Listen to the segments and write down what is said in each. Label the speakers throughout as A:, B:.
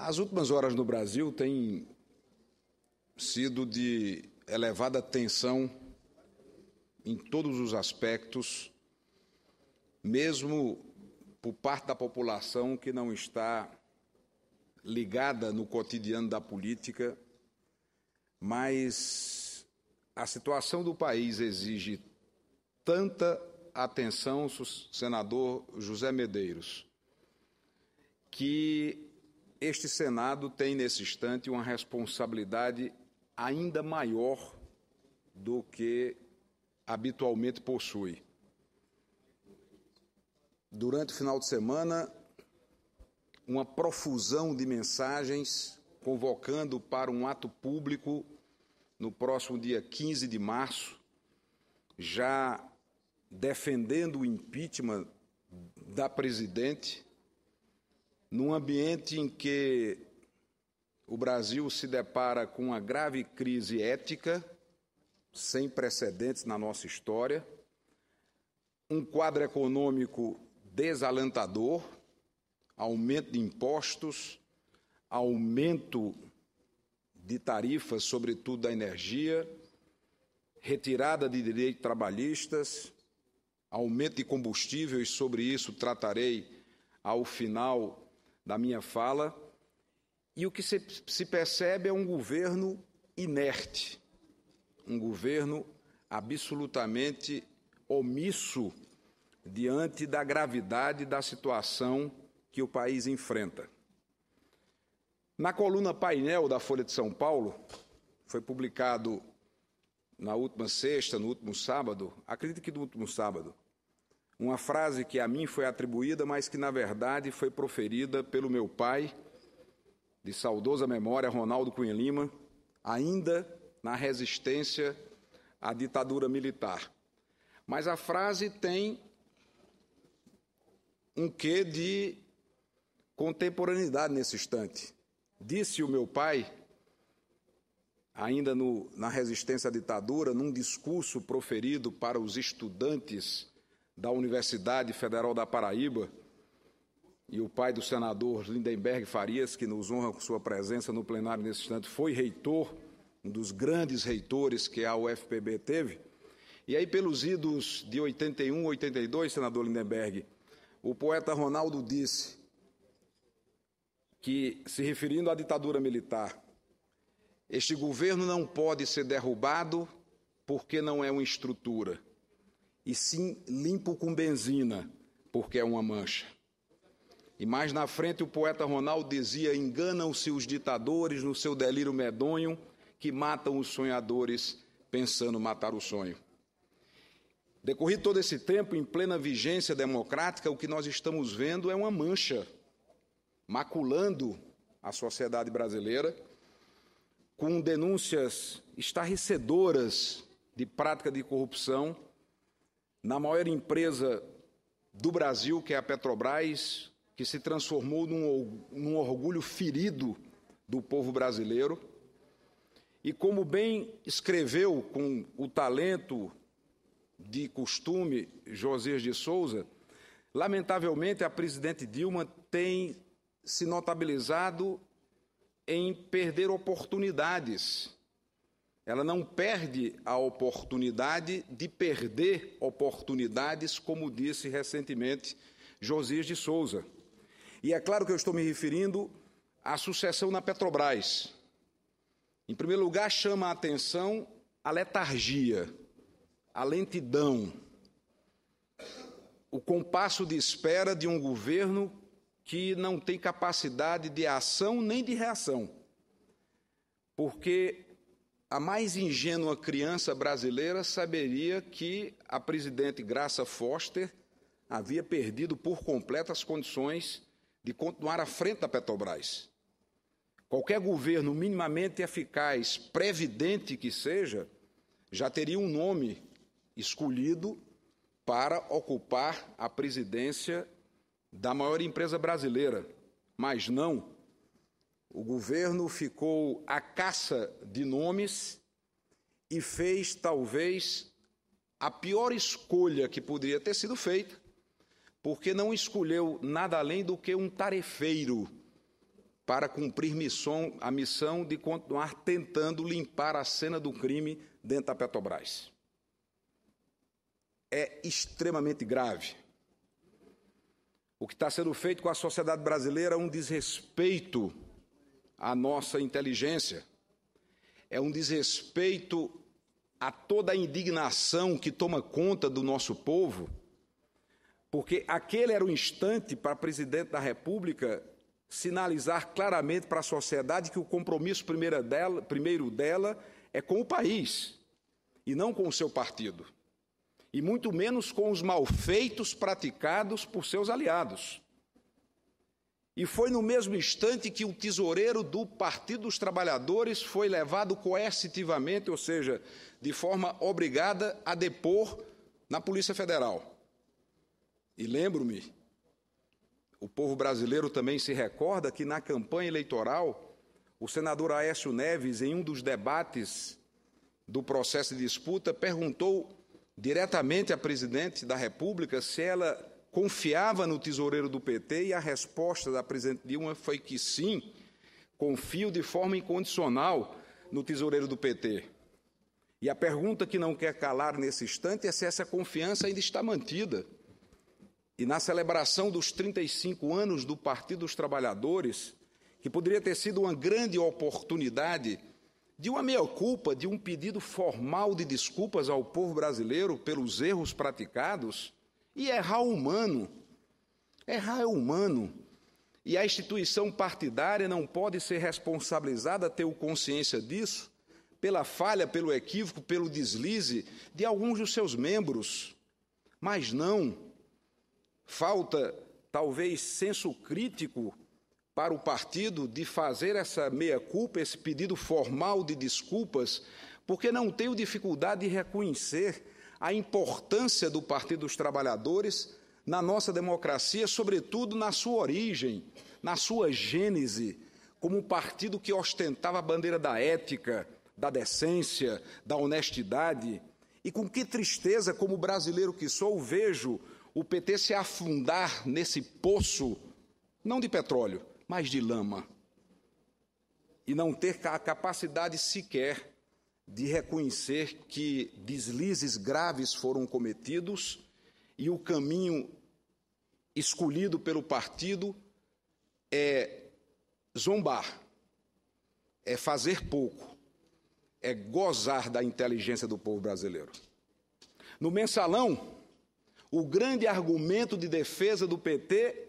A: As últimas horas no Brasil têm sido de elevada tensão em todos os aspectos, mesmo por parte da população que não está ligada no cotidiano da política, mas a situação do país exige tanta atenção, senador José Medeiros, que este Senado tem, nesse instante, uma responsabilidade ainda maior do que habitualmente possui. Durante o final de semana, uma profusão de mensagens convocando para um ato público no próximo dia 15 de março, já defendendo o impeachment da presidente, num ambiente em que o Brasil se depara com uma grave crise ética, sem precedentes na nossa história, um quadro econômico desalentador, aumento de impostos, aumento de tarifas, sobretudo da energia, retirada de direitos trabalhistas, aumento de combustível, e sobre isso tratarei ao final da minha fala, e o que se percebe é um governo inerte, um governo absolutamente omisso diante da gravidade da situação que o país enfrenta. Na coluna Painel da Folha de São Paulo, foi publicado na última sexta, no último sábado, acredito que no último sábado, uma frase que a mim foi atribuída, mas que, na verdade, foi proferida pelo meu pai, de saudosa memória, Ronaldo Cunha Lima, ainda na resistência à ditadura militar. Mas a frase tem um quê de contemporaneidade nesse instante. Disse o meu pai, ainda na resistência à ditadura, num discurso proferido para os estudantes da Universidade Federal da Paraíba, e o pai do senador Lindenberg Farias, que nos honra com sua presença no plenário nesse instante, foi reitor, um dos grandes reitores que a UFPB teve. E aí, pelos idos de 81, 82, senador Lindenberg, o poeta Ronaldo disse que, se referindo à ditadura militar, este governo não pode ser derrubado porque não é uma estrutura, e sim limpo com benzina, porque é uma mancha. E mais na frente o poeta Ronaldo dizia: enganam-se os ditadores no seu delírio medonho, que matam os sonhadores pensando matar o sonho. Decorrido todo esse tempo, em plena vigência democrática, o que nós estamos vendo é uma mancha maculando a sociedade brasileira, com denúncias estarrecedoras de prática de corrupção na maior empresa do Brasil, que é a Petrobras, que se transformou num orgulho ferido do povo brasileiro. E como bem escreveu com o talento de costume Josias de Souza, lamentavelmente a presidente Dilma tem se notabilizado em perder oportunidades. Ela não perde a oportunidade de perder oportunidades, como disse recentemente Josias de Souza. E é claro que eu estou me referindo à sucessão na Petrobras. Em primeiro lugar, chama a atenção a letargia, a lentidão, o compasso de espera de um governo que não tem capacidade de ação nem de reação, porque a mais ingênua criança brasileira saberia que a presidente Graça Foster havia perdido por completo as condições de continuar à frente da Petrobras. Qualquer governo minimamente eficaz, previdente que seja, já teria um nome escolhido para ocupar a presidência da maior empresa brasileira. Mas não. O governo ficou à caça de nomes e fez, talvez, a pior escolha que poderia ter sido feita, porque não escolheu nada além do que um tarefeiro para cumprir a missão de continuar tentando limpar a cena do crime dentro da Petrobras. É extremamente grave. O que está sendo feito com a sociedade brasileira é um desrespeito à nossa inteligência, é um desrespeito a toda a indignação que toma conta do nosso povo, porque aquele era o instante para o presidente da República sinalizar claramente para a sociedade que o compromisso primeiro dela é com o país e não com o seu partido, e muito menos com os malfeitos praticados por seus aliados. E foi no mesmo instante que o tesoureiro do Partido dos Trabalhadores foi levado coercitivamente, ou seja, de forma obrigada a depor na Polícia Federal. E lembro-me, o povo brasileiro também se recorda que na campanha eleitoral, o senador Aécio Neves, em um dos debates do processo de disputa, perguntou diretamente à presidente da República se ela confiava no tesoureiro do PT, e a resposta da presidente Dilma foi que sim, confio de forma incondicional no tesoureiro do PT. E a pergunta que não quer calar nesse instante é se essa confiança ainda está mantida. E na celebração dos 35 anos do Partido dos Trabalhadores, que poderia ter sido uma grande oportunidade de uma meia-culpa, de um pedido formal de desculpas ao povo brasileiro pelos erros praticados, e errar é humano, e a instituição partidária não pode ser responsabilizada, ter consciência disso, pela falha, pelo equívoco, pelo deslize de alguns dos seus membros, mas não. Falta, talvez, senso crítico para o partido de fazer essa meia-culpa, esse pedido formal de desculpas, porque não tenho dificuldade de reconhecer a importância do Partido dos Trabalhadores na nossa democracia, sobretudo na sua origem, na sua gênese, como um partido que ostentava a bandeira da ética, da decência, da honestidade. E com que tristeza, como brasileiro que sou, vejo o PT se afundar nesse poço, não de petróleo, mas de lama, e não ter a capacidade sequer de reconhecer que deslizes graves foram cometidos e o caminho escolhido pelo partido é zombar, é fazer pouco, é gozar da inteligência do povo brasileiro. No Mensalão, o grande argumento de defesa do PT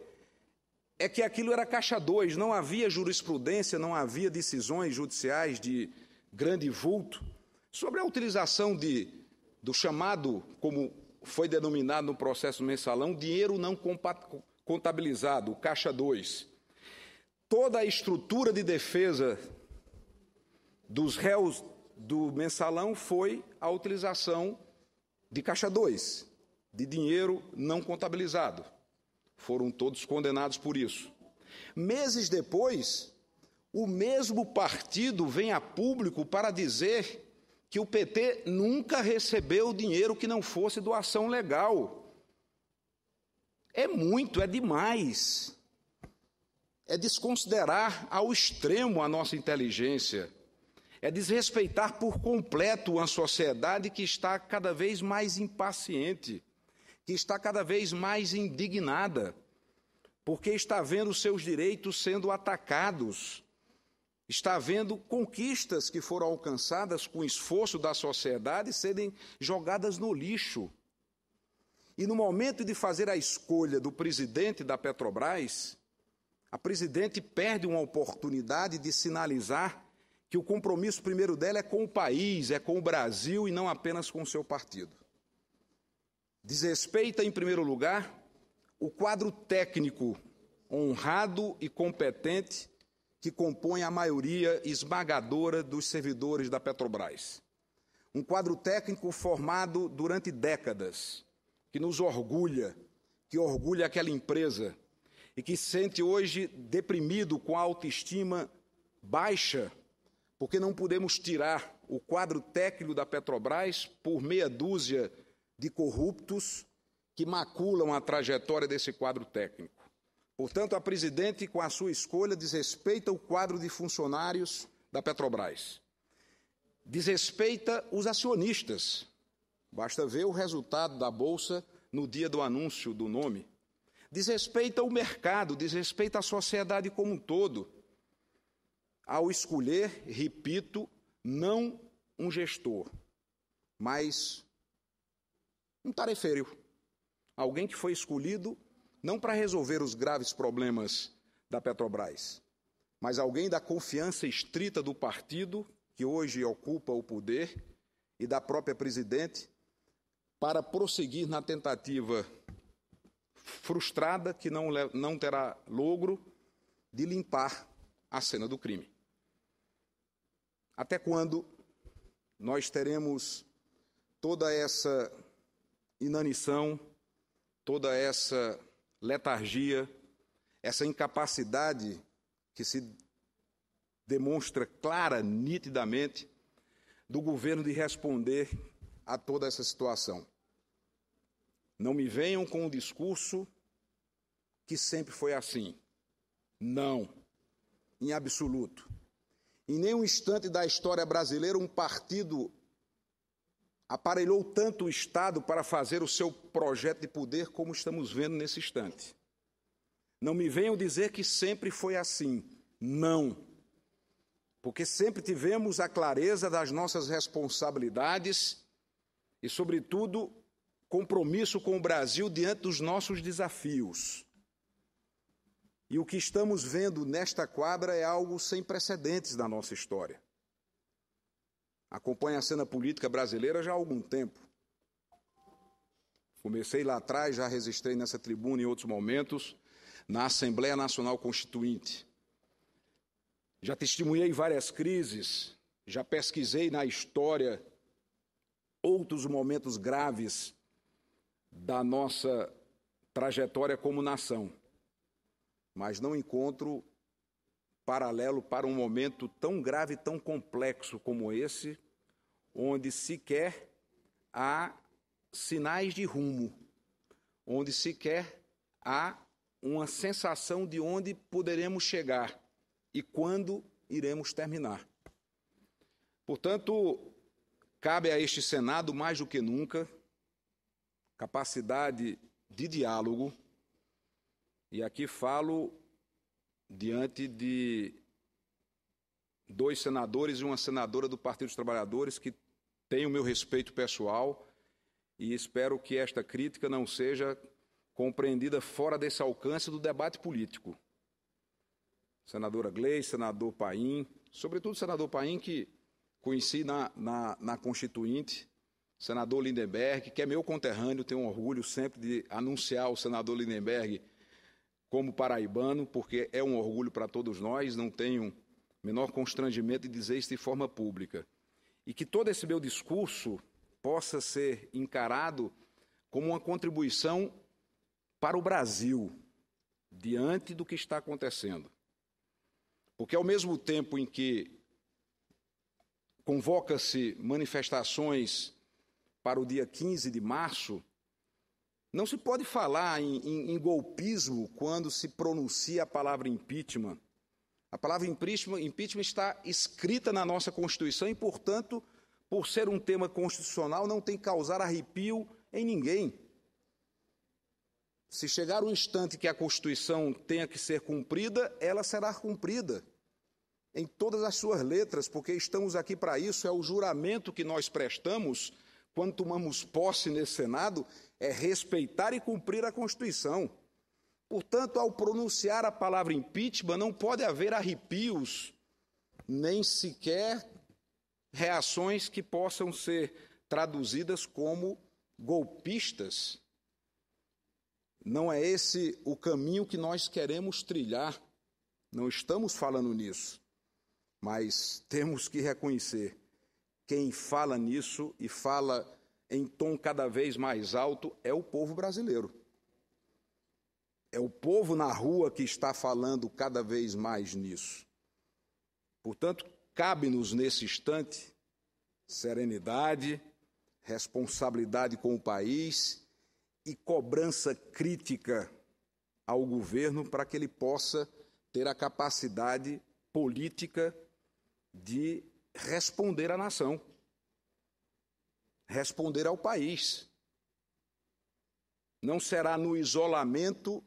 A: é que aquilo era caixa 2, não havia jurisprudência, não havia decisões judiciais de grande vulto sobre a utilização do chamado, como foi denominado no processo Mensalão, dinheiro não contabilizado, caixa 2. Toda a estrutura de defesa dos réus do Mensalão foi a utilização de caixa 2, de dinheiro não contabilizado. Foram todos condenados por isso. Meses depois, o mesmo partido vem a público para dizer que o PT nunca recebeu dinheiro que não fosse doação legal. É muito, é demais. É desconsiderar ao extremo a nossa inteligência. É desrespeitar por completo uma sociedade que está cada vez mais impaciente, que está cada vez mais indignada, porque está vendo seus direitos sendo atacados, está vendo conquistas que foram alcançadas com esforço da sociedade serem jogadas no lixo. E no momento de fazer a escolha do presidente da Petrobras, a presidente perde uma oportunidade de sinalizar que o compromisso primeiro dela é com o país, é com o Brasil e não apenas com o seu partido. Desrespeita, em primeiro lugar, o quadro técnico honrado e competente que compõe a maioria esmagadora dos servidores da Petrobras. Um quadro técnico formado durante décadas, que nos orgulha, que orgulha aquela empresa e que se sente hoje deprimido, com a autoestima baixa, porque não podemos tirar o quadro técnico da Petrobras por meia dúzia de corruptos que maculam a trajetória desse quadro técnico. Portanto, a presidente, com a sua escolha, desrespeita o quadro de funcionários da Petrobras. Desrespeita os acionistas. Basta ver o resultado da Bolsa no dia do anúncio do nome. Desrespeita o mercado, desrespeita a sociedade como um todo, ao escolher, repito, não um gestor, mas um tarefeiro, alguém que foi escolhido não para resolver os graves problemas da Petrobras, mas alguém da confiança estrita do partido, que hoje ocupa o poder, e da própria presidente, para prosseguir na tentativa frustrada, que não terá logro, de limpar a cena do crime. Até quando nós teremos toda essa inanição, toda essa letargia, essa incapacidade que se demonstra clara, nitidamente, do governo de responder a toda essa situação? Não me venham com um discurso que sempre foi assim. Não, em absoluto. Em nenhum instante da história brasileira um partido aparelhou tanto o Estado para fazer o seu projeto de poder como estamos vendo nesse instante. Não me venham dizer que sempre foi assim. Não. Porque sempre tivemos a clareza das nossas responsabilidades e, sobretudo, compromisso com o Brasil diante dos nossos desafios. E o que estamos vendo nesta quadra é algo sem precedentes na nossa história. Acompanho a cena política brasileira já há algum tempo. Comecei lá atrás, já registrei nessa tribuna em outros momentos, na Assembleia Nacional Constituinte. Já testemunhei várias crises, já pesquisei na história outros momentos graves da nossa trajetória como nação. Mas não encontro paralelo para um momento tão grave, tão complexo como esse, onde sequer há sinais de rumo, onde sequer há uma sensação de onde poderemos chegar e quando iremos terminar. Portanto, cabe a este Senado, mais do que nunca, capacidade de diálogo, e aqui falo diante de 2 senadores e uma senadora do Partido dos Trabalhadores que têm o meu respeito pessoal e espero que esta crítica não seja compreendida fora desse alcance do debate político. Senadora Gleice, senador Paim, sobretudo senador Paim, que conheci na Constituinte, senador Lindenberg, que é meu conterrâneo, tenho orgulho sempre de anunciar o senador Lindenberg como paraibano, porque é um orgulho para todos nós, não tenho menor constrangimento de dizer isso de forma pública. E que todo esse meu discurso possa ser encarado como uma contribuição para o Brasil, diante do que está acontecendo. Porque, ao mesmo tempo em que convoca-se manifestações para o dia 15 de março, não se pode falar em golpismo quando se pronuncia a palavra impeachment. A palavra impeachment está escrita na nossa Constituição e, portanto, por ser um tema constitucional, não tem que causar arrepio em ninguém. Se chegar um instante que a Constituição tenha que ser cumprida, ela será cumprida em todas as suas letras, porque estamos aqui para isso, é o juramento que nós prestamos quando tomamos posse nesse Senado, é respeitar e cumprir a Constituição. Portanto, ao pronunciar a palavra impeachment, não pode haver arrepios, nem sequer reações que possam ser traduzidas como golpistas. Não é esse o caminho que nós queremos trilhar. Não estamos falando nisso, mas temos que reconhecer quem fala nisso e fala em tom cada vez mais alto é o povo brasileiro. É o povo na rua que está falando cada vez mais nisso. Portanto, cabe-nos nesse instante serenidade, responsabilidade com o país e cobrança crítica ao governo para que ele possa ter a capacidade política de responder à nação, responder ao país. Não será no isolamento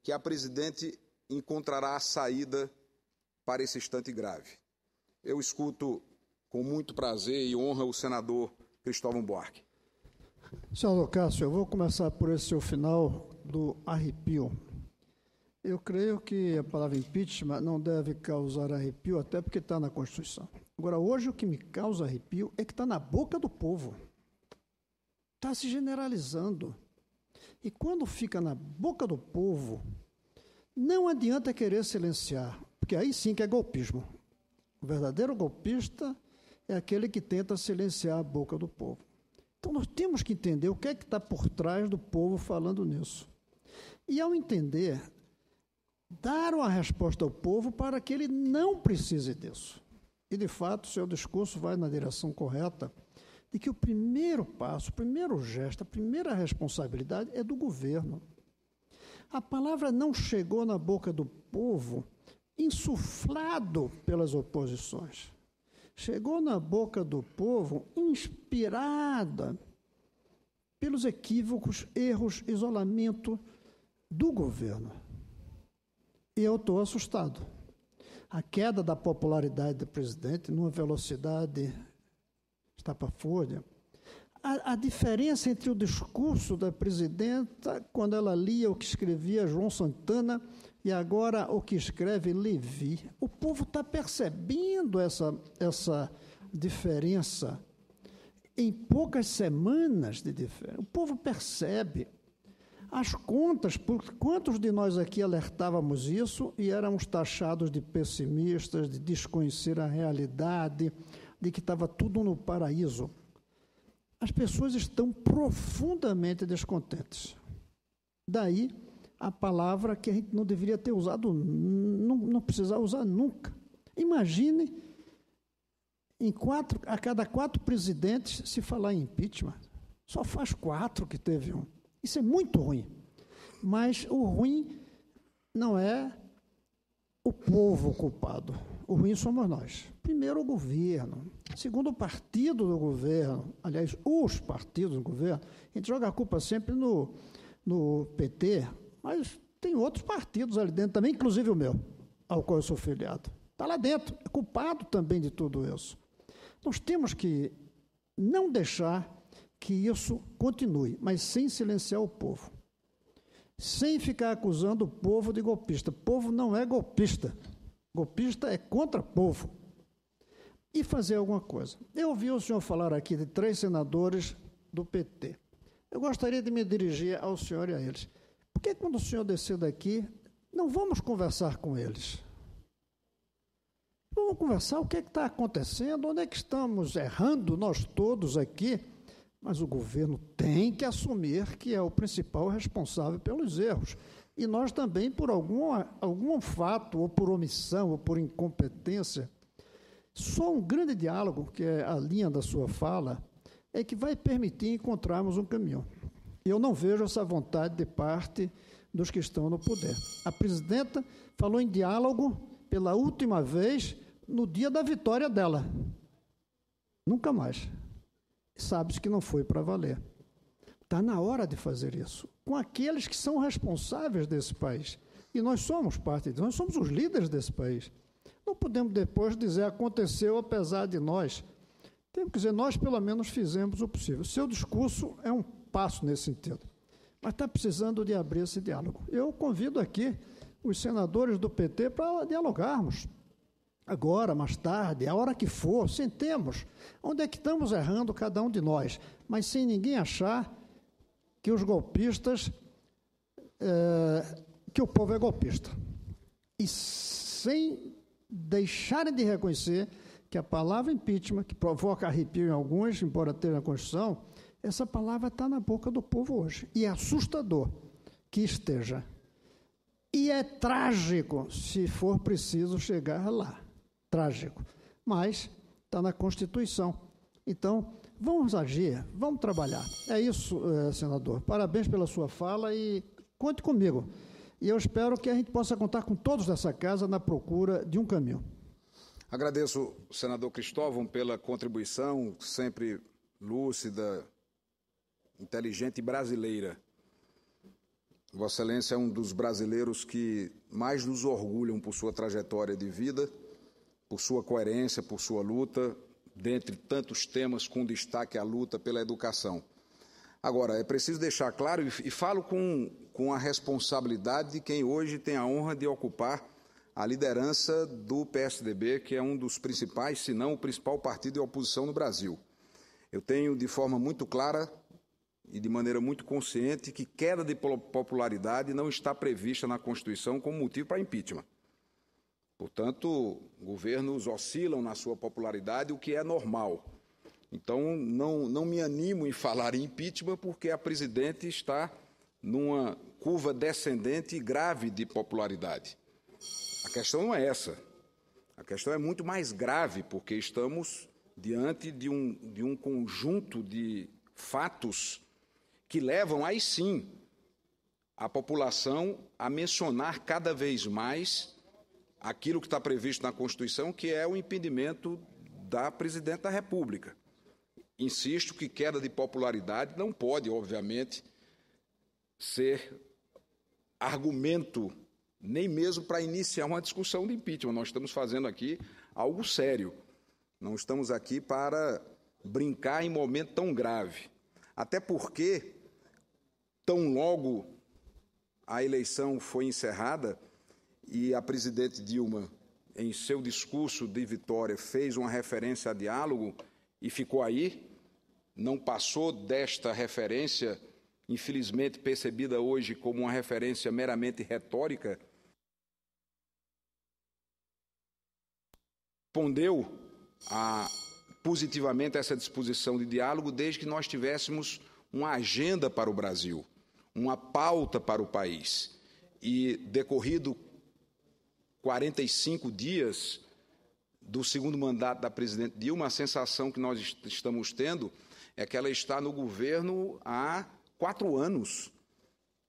A: que a presidente encontrará a saída para esse instante grave. Eu escuto com muito prazer e honra o senador Cristóvão Buarque.
B: Senador Cássio, eu vou começar por esse seu final do arrepio. Eu creio que a palavra impeachment não deve causar arrepio, até porque está na Constituição. Agora, hoje o que me causa arrepio é que está na boca do povo. Está se generalizando. E quando fica na boca do povo, não adianta querer silenciar, porque aí sim que é golpismo. O verdadeiro golpista é aquele que tenta silenciar a boca do povo. Então, nós temos que entender o que é que está por trás do povo falando nisso. E, ao entender, dar uma resposta ao povo para que ele não precise disso. E, de fato, o seu discurso vai na direção correta de que o primeiro passo, o primeiro gesto, a primeira responsabilidade é do governo. A palavra não chegou na boca do povo insuflado pelas oposições. Chegou na boca do povo inspirada pelos equívocos, erros, isolamento do governo. E eu estou assustado. A queda da popularidade do presidente numa velocidade estapafúrdia. A diferença entre o discurso da presidenta, quando ela lia o que escrevia João Santana, e agora o que escreve Levi. O povo está percebendo essa diferença em poucas semanas de diferença. O povo percebe. As contas, por quantos de nós aqui alertávamos isso e éramos taxados de pessimistas, de desconhecer a realidade, de que estava tudo no paraíso. As pessoas estão profundamente descontentes. Daí a palavra que a gente não deveria ter usado, não precisar usar nunca. Imagine, a cada 4 presidentes, se falar em impeachment. Só faz 4 que teve um. Isso é muito ruim. Mas o ruim não é o povo culpado. O ruim somos nós. Primeiro, o governo. Segundo, o partido do governo. Aliás, os partidos do governo. A gente joga a culpa sempre no PT, mas tem outros partidos ali dentro também, inclusive o meu, ao qual eu sou filiado. Está lá dentro, é culpado também de tudo isso. Nós temos que não deixar que isso continue, mas sem silenciar o povo. Sem ficar acusando o povo de golpista. O povo não é golpista. Golpista é contra o povo. E fazer alguma coisa. Eu ouvi o senhor falar aqui de 3 senadores do PT. Eu gostaria de me dirigir ao senhor e a eles. Por que quando o senhor descer daqui, não vamos conversar com eles? Vamos conversar o que é que está acontecendo, onde é que estamos errando, nós todos aqui, mas o governo tem que assumir que é o principal responsável pelos erros. E nós também, por algum fato, ou por omissão, ou por incompetência. Só um grande diálogo, que é a linha da sua fala, é que vai permitir encontrarmos um caminho. Eu não vejo essa vontade de parte dos que estão no poder. A presidenta falou em diálogo pela última vez no dia da vitória dela. Nunca mais. Sabe-se que não foi para valer. Está na hora de fazer isso, com aqueles que são responsáveis desse país. E nós somos parte disso, nós somos os líderes desse país. Não podemos depois dizer, aconteceu apesar de nós. Temos que dizer, nós pelo menos fizemos o possível. Seu discurso é um passo nesse sentido, mas está precisando de abrir esse diálogo. Eu convido aqui os senadores do PT para dialogarmos. Agora, mais tarde, a hora que for, sentemos. Onde é que estamos errando cada um de nós? Mas sem ninguém achar que os golpistas, que o povo é golpista. E sem deixarem de reconhecer que a palavra impeachment, que provoca arrepio em alguns, embora esteja na Constituição, essa palavra está na boca do povo hoje. E é assustador que esteja. E é trágico se for preciso chegar lá. Trágico. Mas está na Constituição. Então, vamos agir, vamos trabalhar. É isso, senador. Parabéns pela sua fala e conte comigo. E eu espero que a gente possa contar com todos dessa casa na procura de um caminho.
A: Agradeço, senador Cristóvão, pela contribuição sempre lúcida, inteligente e brasileira. Vossa Excelência é um dos brasileiros que mais nos orgulham por sua trajetória de vida, por sua coerência, por sua luta, dentre tantos temas com destaque à luta pela educação. Agora, é preciso deixar claro, e falo com a responsabilidade de quem hoje tem a honra de ocupar a liderança do PSDB, que é um dos principais, se não o principal partido de oposição no Brasil. Eu tenho, de forma muito clara e de maneira muito consciente, que queda de popularidade não está prevista na Constituição como motivo para impeachment. Portanto, governos oscilam na sua popularidade, o que é normal. Então, não me animo em falar em impeachment, porque a presidente está numa curva descendente e grave de popularidade. A questão não é essa. A questão é muito mais grave, porque estamos diante de um conjunto de fatos que levam, aí sim, a população a mencionar cada vez mais aquilo que está previsto na Constituição, que é o impedimento da Presidente da República. Insisto que queda de popularidade não pode, obviamente, ser argumento nem mesmo para iniciar uma discussão de impeachment. Nós estamos fazendo aqui algo sério. Não estamos aqui para brincar em momento tão grave. Até porque, tão logo a eleição foi encerrada e a presidente Dilma, em seu discurso de vitória, fez uma referência a diálogo e ficou aí, não passou desta referência, infelizmente percebida hoje como uma referência meramente retórica, respondeu positivamente essa disposição de diálogo desde que nós tivéssemos uma agenda para o Brasil, uma pauta para o país. E, decorrido 45 dias do segundo mandato da presidente Dilma, a sensação que nós estamos tendo é que ela está no governo há 4 anos.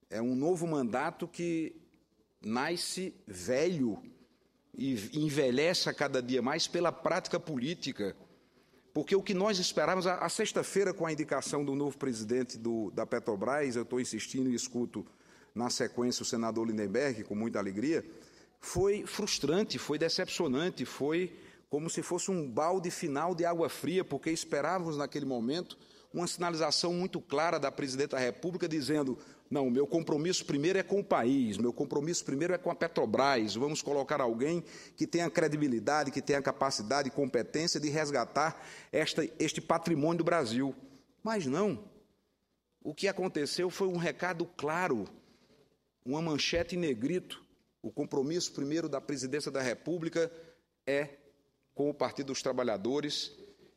A: É um novo mandato que nasce velho e envelhece a cada dia mais pela prática política, porque o que nós esperávamos, a sexta-feira, com a indicação do novo presidente da Petrobras, eu estou insistindo e escuto na sequência o senador Lindenberg, com muita alegria, foi frustrante, foi decepcionante, foi como se fosse um balde final de água fria, porque esperávamos naquele momento uma sinalização muito clara da presidente da República dizendo: não, meu compromisso primeiro é com o país, meu compromisso primeiro é com a Petrobras, vamos colocar alguém que tenha credibilidade, que tenha capacidade e competência de resgatar este patrimônio do Brasil. Mas não. O que aconteceu foi um recado claro, uma manchete em negrito. O compromisso primeiro da presidência da República é com o Partido dos Trabalhadores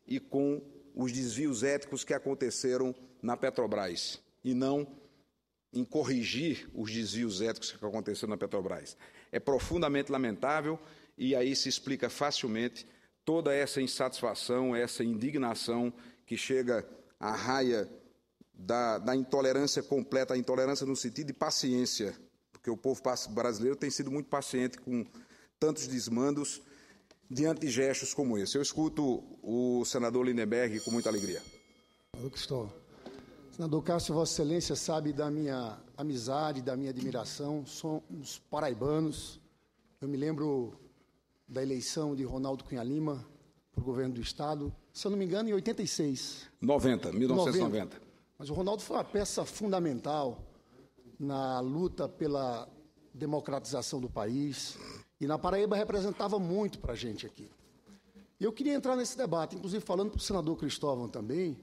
A: e com os desvios éticos que aconteceram na Petrobras, e não em corrigir os desvios éticos que aconteceram na Petrobras. É profundamente lamentável e aí se explica facilmente toda essa insatisfação, essa indignação que chega à raia da intolerância completa, a intolerância no sentido de paciência, porque o povo brasileiro tem sido muito paciente com tantos desmandos diante de gestos como esse. Eu escuto o senador Lindenberg com muita alegria.
C: Senador Cássio, Vossa Excelência sabe da minha amizade, da minha admiração, somos paraibanos. Eu me lembro da eleição de Ronaldo Cunha Lima para o governo do Estado, se eu não me engano, em 1990. Mas o Ronaldo foi uma peça fundamental na luta pela democratização do país, e na Paraíba representava muito para a gente aqui. E eu queria entrar nesse debate, inclusive falando para o senador Cristóvão também,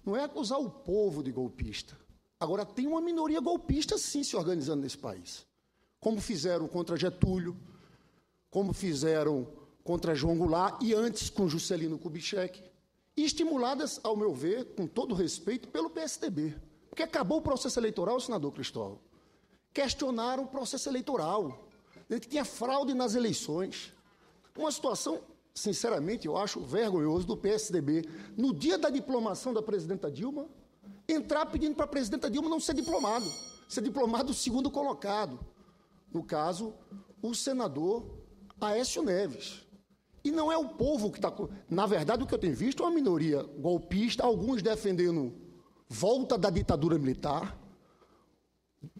C: não é acusar o povo de golpista. Agora, tem uma minoria golpista, sim, se organizando nesse país. Como fizeram contra Getúlio, como fizeram contra João Goulart e antes com Juscelino Kubitschek, e estimuladas, ao meu ver, com todo respeito, pelo PSDB. Porque acabou o processo eleitoral, senador Cristóvão. Questionaram o processo eleitoral, que tinha fraude nas eleições. Uma situação, sinceramente, eu acho vergonhoso do PSDB, no dia da diplomação da presidenta Dilma, entrar pedindo para a presidenta Dilma não ser diplomado segundo colocado. no caso, o senador Aécio Neves. E não é o povo que está... Na verdade, o que eu tenho visto é uma minoria golpista, alguns defendendo volta da ditadura militar,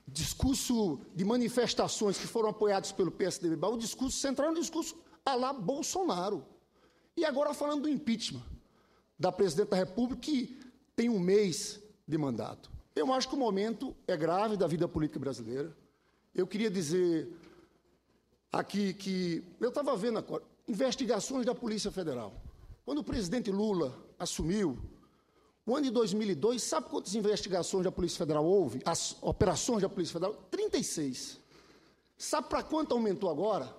C: discurso de manifestações que foram apoiados pelo PSDB, o discurso central é um discurso à la Bolsonaro. E agora falando do impeachment da presidente da República, que tem um mês de mandato. Eu acho que o momento é grave da vida política brasileira. Eu queria dizer aqui que eu estava vendo agora investigações da Polícia Federal. Quando o presidente Lula assumiu, o ano de 2002, sabe quantas investigações da Polícia Federal houve? As operações da Polícia Federal? 36. Sabe para quanto aumentou agora?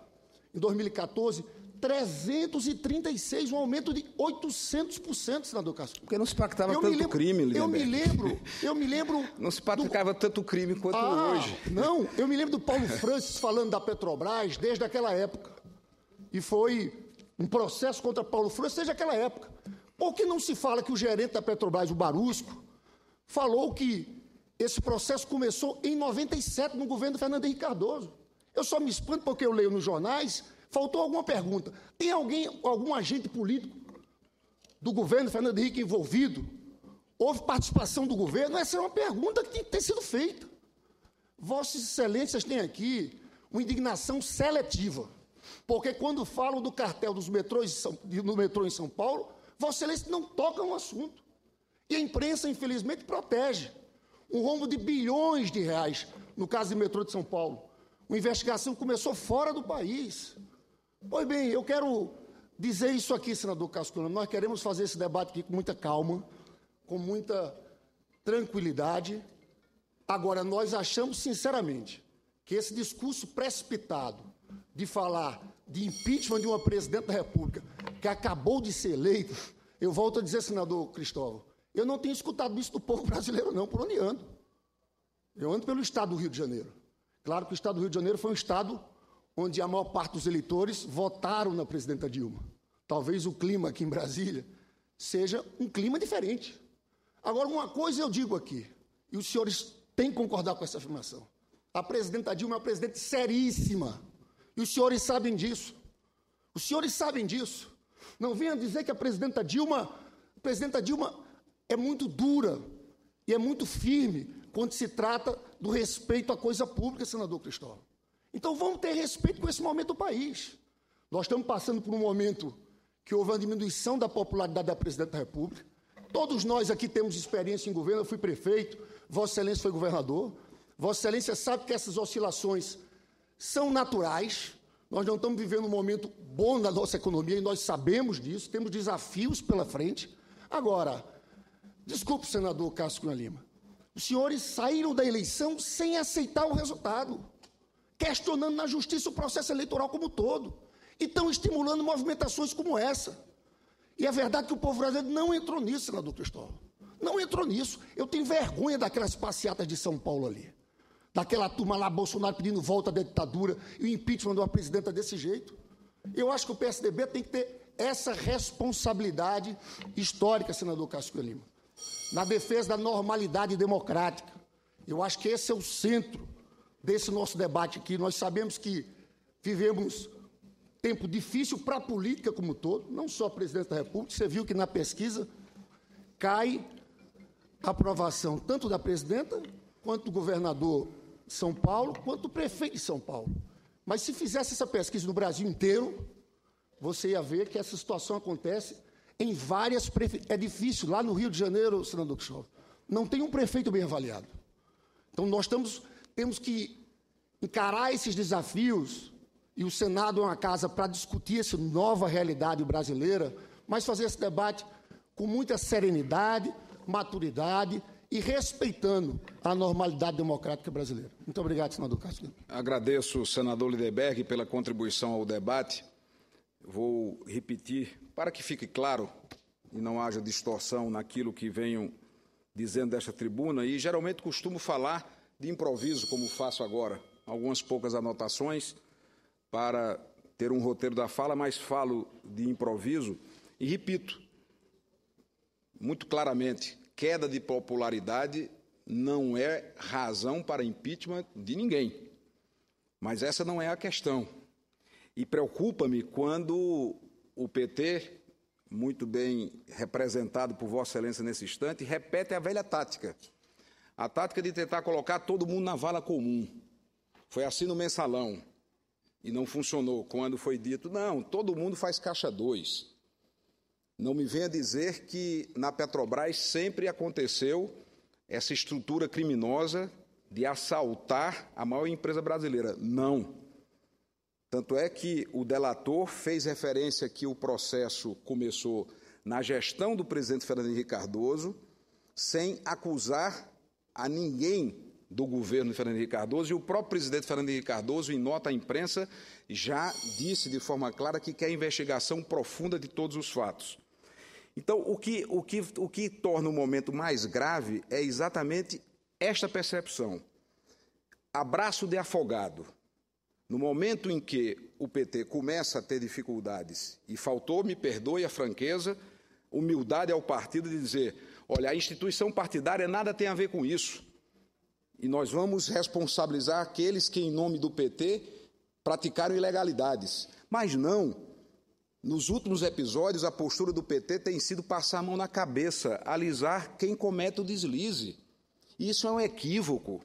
C: Em 2014, 336, um aumento de 800%, senador Castro.
A: Porque não se pratificava tanto crime, Lindenberg.
C: Eu me lembro...
A: Não se praticava tanto crime quanto hoje.
C: Não, eu me lembro do Paulo Francis falando da Petrobras desde aquela época. E foi um processo contra Paulo Francis desde aquela época. Por que não se fala que o gerente da Petrobras, o Barusco, falou que esse processo começou em 97, no governo do Fernando Henrique Cardoso? Eu só me espanto porque eu leio nos jornais... Faltou alguma pergunta. Tem algum agente político do governo Fernando Henrique envolvido? Houve participação do governo? Essa é uma pergunta que tem que ter sido feita. Vossas Excelências têm aqui uma indignação seletiva, porque quando falam do cartel dos metrôs no metrô em São Paulo, Vossas Excelências não tocam no assunto. E a imprensa, infelizmente, protege. Um rombo de bilhões de reais, no caso do metrô de São Paulo. Uma investigação começou fora do país. Pois bem, eu quero dizer isso aqui, senador Castro. Nós queremos fazer esse debate aqui com muita calma, com muita tranquilidade. Agora, nós achamos, sinceramente, que esse discurso precipitado de falar de impeachment de uma presidente da República que acabou de ser eleita, eu volto a dizer, senador Cristóvão, eu não tenho escutado isso do povo brasileiro, não, por onde ando. Eu ando pelo estado do Rio de Janeiro. Claro que o estado do Rio de Janeiro foi um estado onde a maior parte dos eleitores votaram na presidenta Dilma. Talvez o clima aqui em Brasília seja um clima diferente. Agora, uma coisa eu digo aqui, e os senhores têm que concordar com essa afirmação. A presidenta Dilma é uma presidente seríssima, e os senhores sabem disso. Os senhores sabem disso. Não venham dizer que a presidenta Dilma é muito dura e é muito firme quando se trata do respeito à coisa pública, senador Cristóvão. Então, vamos ter respeito com esse momento do país. Nós estamos passando por um momento que houve uma diminuição da popularidade da presidente da República. Todos nós aqui temos experiência em governo, eu fui prefeito, Vossa Excelência foi governador. Vossa Excelência sabe que essas oscilações são naturais. Nós não estamos vivendo um momento bom na nossa economia e nós sabemos disso, temos desafios pela frente. Agora, desculpe, senador Cássio Cunha Lima, os senhores saíram da eleição sem aceitar o resultado, questionando na justiça o processo eleitoral como um todo, e estão estimulando movimentações como essa. E é verdade que o povo brasileiro não entrou nisso, senador Cristóvão. Não entrou nisso. Eu tenho vergonha daquelas passeatas de São Paulo ali, daquela turma lá, Bolsonaro pedindo volta da ditadura e o impeachment de uma presidenta desse jeito. Eu acho que o PSDB tem que ter essa responsabilidade histórica, senador Cássio Cunha Lima, na defesa da normalidade democrática. Eu acho que esse é o centro desse nosso debate aqui. Nós sabemos que vivemos tempo difícil para a política como um todo, não só a presidente da República. Você viu que na pesquisa cai a aprovação tanto da presidenta, quanto do governador de São Paulo, quanto do prefeito de São Paulo. Mas se fizesse essa pesquisa no Brasil inteiro, você ia ver que essa situação acontece em várias prefeituras. É difícil, lá no Rio de Janeiro, senador Cristóvão, não tem um prefeito bem avaliado. Então, nós temos que encarar esses desafios, e o Senado é uma casa para discutir essa nova realidade brasileira, mas fazer esse debate com muita serenidade, maturidade e respeitando a normalidade democrática brasileira. Muito obrigado, senador Cássio.
A: Agradeço, senador Lindenberg, pela contribuição ao debate. Vou repetir, para que fique claro e não haja distorção naquilo que venho dizendo desta tribuna, e geralmente costumo falar de improviso, como faço agora, algumas poucas anotações para ter um roteiro da fala, mas falo de improviso e repito muito claramente, queda de popularidade não é razão para impeachment de ninguém. Mas essa não é a questão. E preocupa-me quando o PT, muito bem representado por Vossa Excelência nesse instante, repete a velha tática. A tática de tentar colocar todo mundo na vala comum. Foi assim no Mensalão. E não funcionou quando foi dito, não, todo mundo faz caixa 2. Não me venha dizer que na Petrobras sempre aconteceu essa estrutura criminosa de assaltar a maior empresa brasileira. Não. Tanto é que o delator fez referência que o processo começou na gestão do presidente Fernando Henrique Cardoso, sem acusar a ninguém do governo de Fernando Henrique Cardoso, e o próprio presidente Fernando Henrique Cardoso, em nota à imprensa, já disse de forma clara que quer investigação profunda de todos os fatos. Então, o que torna o momento mais grave é exatamente esta percepção. Abraço de afogado. No momento em que o PT começa a ter dificuldades, e faltou, me perdoe a franqueza, humildade ao partido de dizer, olha, a instituição partidária nada tem a ver com isso. E nós vamos responsabilizar aqueles que, em nome do PT, praticaram ilegalidades. Mas não. Nos últimos episódios, a postura do PT tem sido passar a mão na cabeça, alisar quem comete o deslize. Isso é um equívoco,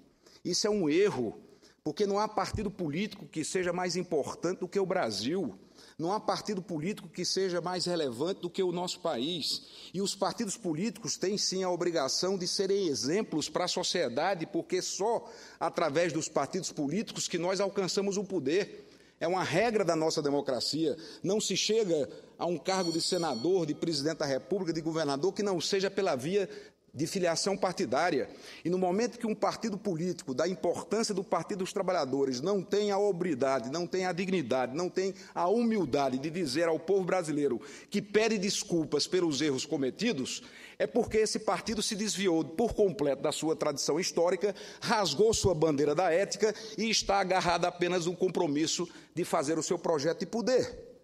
A: isso é um erro, porque não há partido político que seja mais importante do que o Brasil. Não há partido político que seja mais relevante do que o nosso país. E os partidos políticos têm, sim, a obrigação de serem exemplos para a sociedade, porque só através dos partidos políticos que nós alcançamos o poder. É uma regra da nossa democracia. Não se chega a um cargo de senador, de presidente da República, de governador, que não seja pela via de filiação partidária. E no momento que um partido político, da importância do Partido dos Trabalhadores, não tem a obridade, não tem a dignidade, não tem a humildade de dizer ao povo brasileiro que pede desculpas pelos erros cometidos, é porque esse partido se desviou por completo da sua tradição histórica, rasgou sua bandeira da ética e está agarrado apenas no compromisso de fazer o seu projeto de poder.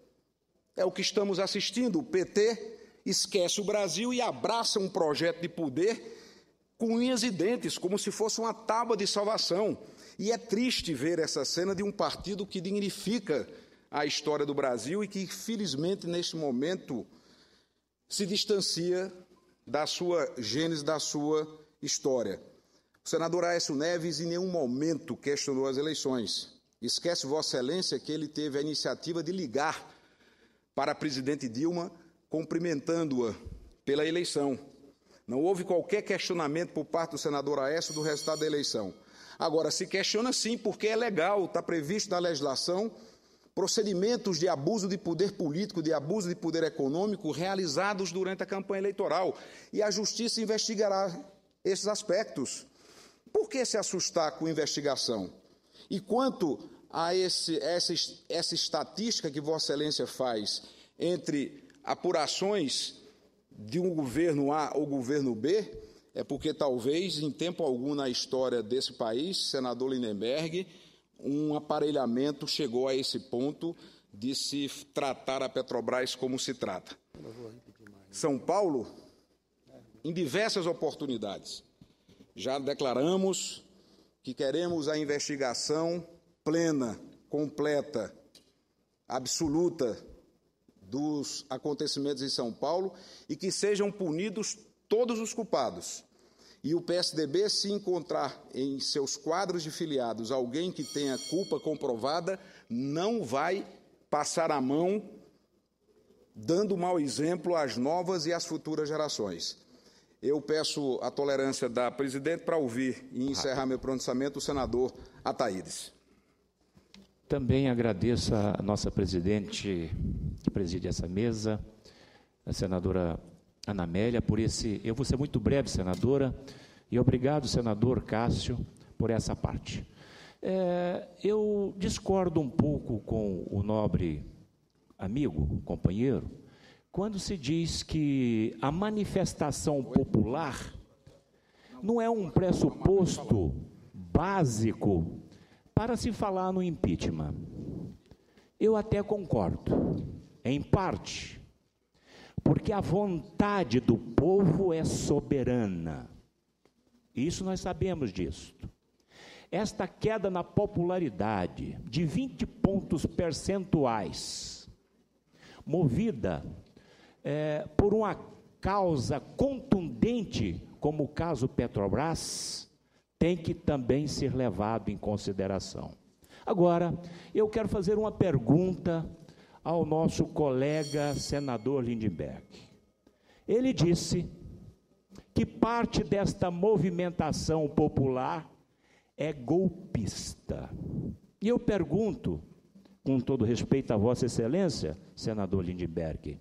A: É o que estamos assistindo. O PT esquece o Brasil e abraça um projeto de poder com unhas e dentes, como se fosse uma tábua de salvação. E é triste ver essa cena de um partido que dignifica a história do Brasil e que, felizmente, neste momento, se distancia da sua gênese, da sua história. O senador Aécio Neves em nenhum momento questionou as eleições. Esquece, Vossa Excelência, que ele teve a iniciativa de ligar para a presidente Dilma, cumprimentando-a pela eleição. Não houve qualquer questionamento por parte do senador Aécio do resultado da eleição. Agora, se questiona sim, porque é legal, está previsto na legislação, procedimentos de abuso de poder político, de abuso de poder econômico realizados durante a campanha eleitoral. E a Justiça investigará esses aspectos. Por que se assustar com investigação? E quanto a essa estatística que Vossa Excelência faz entre apurações de um governo A ou governo B, é porque talvez, em tempo algum na história desse país, senador Lindenberg, um aparelhamento chegou a esse ponto de se tratar a Petrobras como se trata. São Paulo, em diversas oportunidades, já declaramos que queremos a investigação plena, completa, absoluta dos acontecimentos em São Paulo e que sejam punidos todos os culpados. E o PSDB, se encontrar em seus quadros de filiados alguém que tenha culpa comprovada, não vai passar a mão dando mau exemplo às novas e às futuras gerações. Eu peço a tolerância da presidente para ouvir e encerrar meu pronunciamento o senador Ataídes.
D: Também agradeço a nossa presidente que preside essa mesa, a senadora Ana Amélia, por esse... Eu vou ser muito breve, senadora, e obrigado, senador Cássio, por essa parte. Eu discordo um pouco com o nobre amigo, companheiro, quando se diz que a manifestação popular não é um pressuposto básico para se falar no impeachment. Eu até concordo, em parte, porque a vontade do povo é soberana. Isso nós sabemos disso. esta queda na popularidade de 20 pontos percentuais, movida por uma causa contundente, como o caso Petrobras, tem que também ser levado em consideração. Agora, eu quero fazer uma pergunta ao nosso colega senador Lindenberg. Ele disse que parte desta movimentação popular é golpista. E eu pergunto, com todo respeito a Vossa Excelência, senador Lindenberg,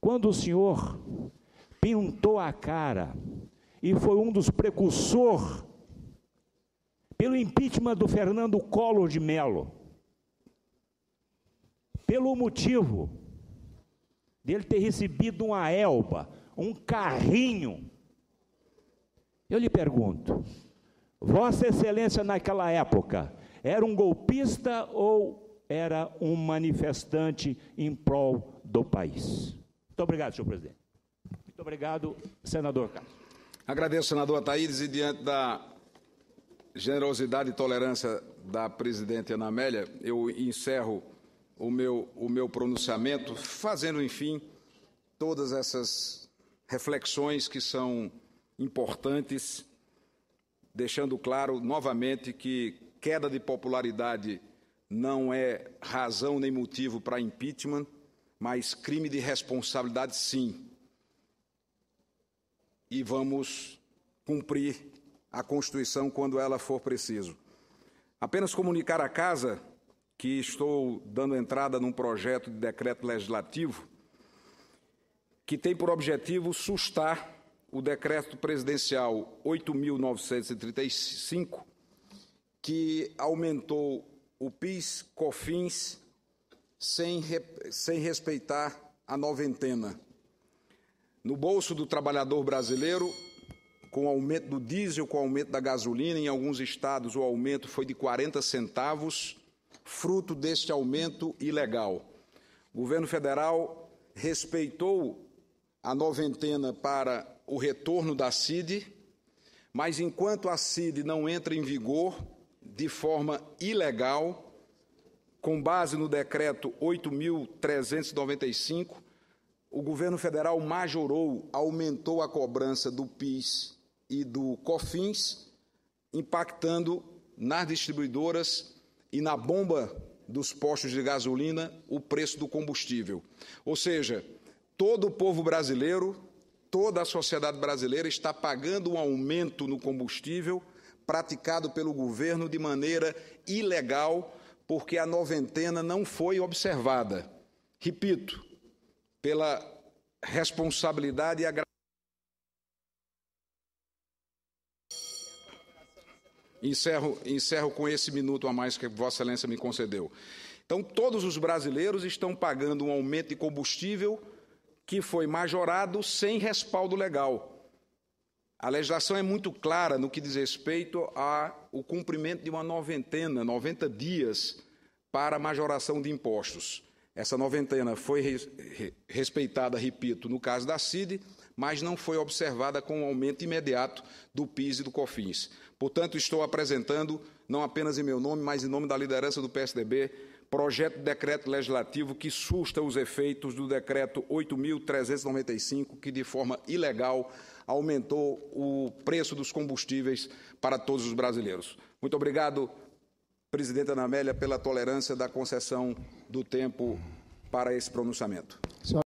D: quando o senhor pintou a cara e foi um dos precursores pelo impeachment do Fernando Collor de Mello, pelo motivo dele ter recebido uma Elba, um carrinho, eu lhe pergunto, Vossa Excelência naquela época era um golpista ou era um manifestante em prol do país? Muito obrigado, senhor presidente. Muito obrigado, senador Carlos.
A: Agradeço, senador Ataídes, e diante da generosidade e tolerância da presidente Ana Amélia, eu encerro o meu pronunciamento, fazendo, enfim, todas essas reflexões que são importantes, deixando claro novamente que queda de popularidade não é razão nem motivo para impeachment, mas crime de responsabilidade, sim. E vamos cumprir a Constituição quando ela for preciso. Apenas comunicar à Casa que estou dando entrada num projeto de decreto legislativo que tem por objetivo sustar o decreto presidencial 8.935, que aumentou o PIS, COFINS, sem respeitar a noventena. No bolso do trabalhador brasileiro, com o aumento do diesel, com o aumento da gasolina, em alguns estados o aumento foi de 40 centavos, fruto deste aumento ilegal. O governo federal respeitou a noventena para o retorno da CID, mas enquanto a CID não entra em vigor de forma ilegal, com base no decreto 8.395, o governo federal majorou, aumentou a cobrança do PIS e do COFINS, impactando nas distribuidoras e na bomba dos postos de gasolina o preço do combustível. Ou seja, todo o povo brasileiro, toda a sociedade brasileira está pagando um aumento no combustível praticado pelo governo de maneira ilegal, porque a noventena não foi observada. Repito, pela responsabilidade e a Encerro com esse minuto a mais que Vossa Excelência me concedeu. Então, todos os brasileiros estão pagando um aumento de combustível que foi majorado sem respaldo legal. A legislação é muito clara no que diz respeito ao cumprimento de uma noventena, 90 dias para a majoração de impostos. Essa noventena foi respeitada, repito, no caso da CID, mas não foi observada com o aumento imediato do PIS e do COFINS. Portanto, estou apresentando, não apenas em meu nome, mas em nome da liderança do PSDB, projeto de decreto legislativo que susta os efeitos do decreto 8.395, que de forma ilegal aumentou o preço dos combustíveis para todos os brasileiros. Muito obrigado, presidente Ana Amélia, pela tolerância da concessão do tempo para esse pronunciamento.